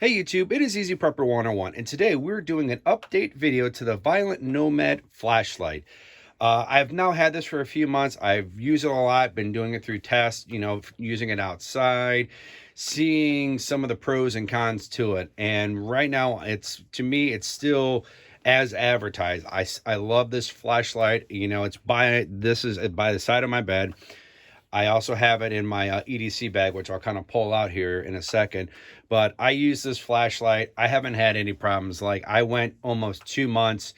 Hey YouTube, it is Easy Prepper 101, and today we're doing an update video to the Violent Nomad flashlight. I've now had this for a few months. I've used it a lot, been doing it through tests, using it outside, seeing some of the pros and cons to it. And right now, to me, it's still as advertised. I love this flashlight. This is by the side of my bed. I also have it in my EDC bag, which I'll kind of pull out here in a second. But I use this flashlight. I haven't had any problems. Like, I went almost 2 months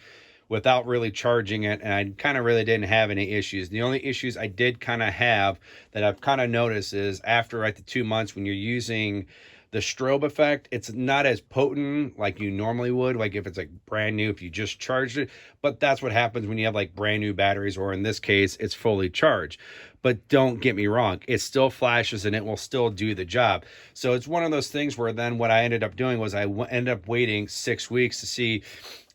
without really charging it, and I kind of really didn't have any issues. The only issues I did kind of have that I've kind of noticed is after like the 2 months, when you're using the strobe effect, it's not as potent like you normally would, like if it's like brand new, if you just charged it. But that's what happens when you have like brand new batteries, or in this case, it's fully charged. But don't get me wrong, it still flashes and it will still do the job. So it's one of those things where then what I ended up doing was I ended up waiting 6 weeks to see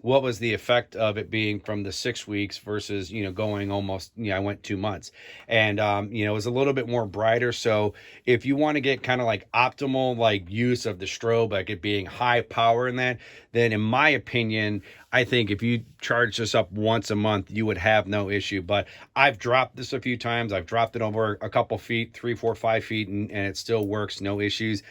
what was the effect of it being from the 6 weeks versus, going almost, I went 2 months. And, it was a little bit more brighter. So if you want to get kind of like optimal, like use of the strobe, like it being high power in that, then in my opinion, I think if you charge this up once a month, you would have no issue. But I've dropped this a few times. I've dropped it over a couple feet, 3, 4, 5 feet, and it still works, no issues.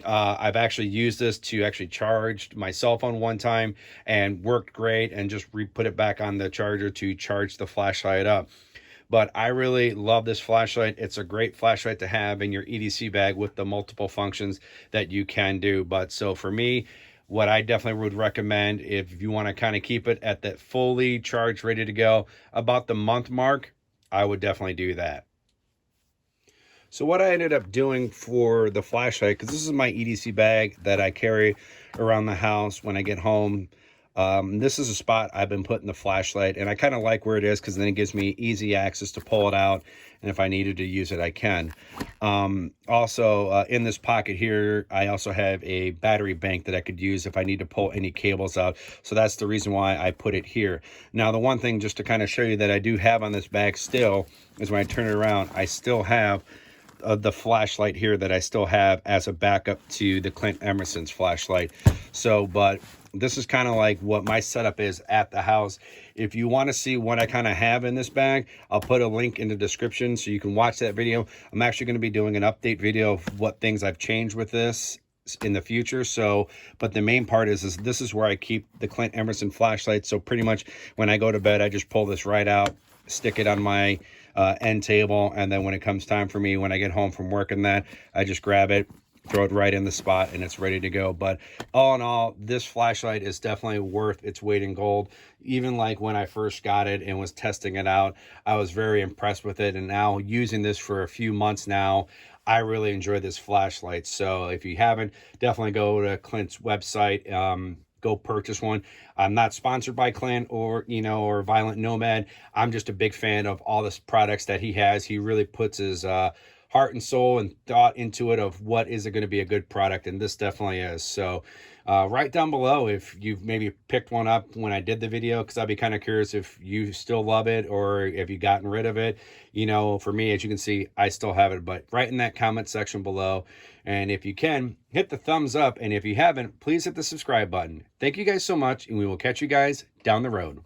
I've actually used this to actually charge my cell phone one time and worked great, and just put it back on the charger to charge the flashlight up. But I really love this flashlight. It's a great flashlight to have in your EDC bag with the multiple functions that you can do. But so for me, what I definitely would recommend, if you want to kind of keep it at that fully charged, ready to go, about the month mark, I would definitely do that. So what I ended up doing for the flashlight, because this is my EDC bag that I carry around the house when I get home. This is a spot I've been putting the flashlight, and I kind of like where it is because then it gives me easy access to pull it out, and if I needed to use it, I can. Also, in this pocket here, I also have a battery bank that I could use if I need to pull any cables out. So that's the reason why I put it here. Now, the one thing just to kind of show you that I do have on this bag still is when I turn it around, I still have the flashlight here that I still have as a backup to the Clint Emerson's flashlight. So, but this is kind of like what my setup is at the house. If you want to see what I kind of have in this bag, I'll put a link in the description so you can watch that video. I'm actually going to be doing an update video of what things I've changed with this in the future. So, but the main part is this is where I keep the Clint Emerson flashlight. So pretty much when I go to bed, I just pull this right out, stick it on my end table, and then when it comes time for me, when I get home from work and that, I just grab it, throw it right in the spot, and it's ready to go. But all in all, this flashlight is definitely worth its weight in gold. Even like when I first got it and was testing it out, I was very impressed with it. And now using this for a few months now, I really enjoy this flashlight. So if you haven't, definitely go to Clint's website, go purchase one. I'm not sponsored by Clint or Violent Nomad. I'm just a big fan of all the products that he has. He really puts his heart and soul and thought into it of what is it going to be a good product, and this definitely is. So write down below if you've maybe picked one up when I did the video, because I'd be kind of curious if you still love it or if you've gotten rid of it. For me, as you can see, I still have it. But write in that comment section below, and if you can, hit the thumbs up, and if you haven't, please hit the subscribe button. Thank you guys so much, and we will catch you guys down the road.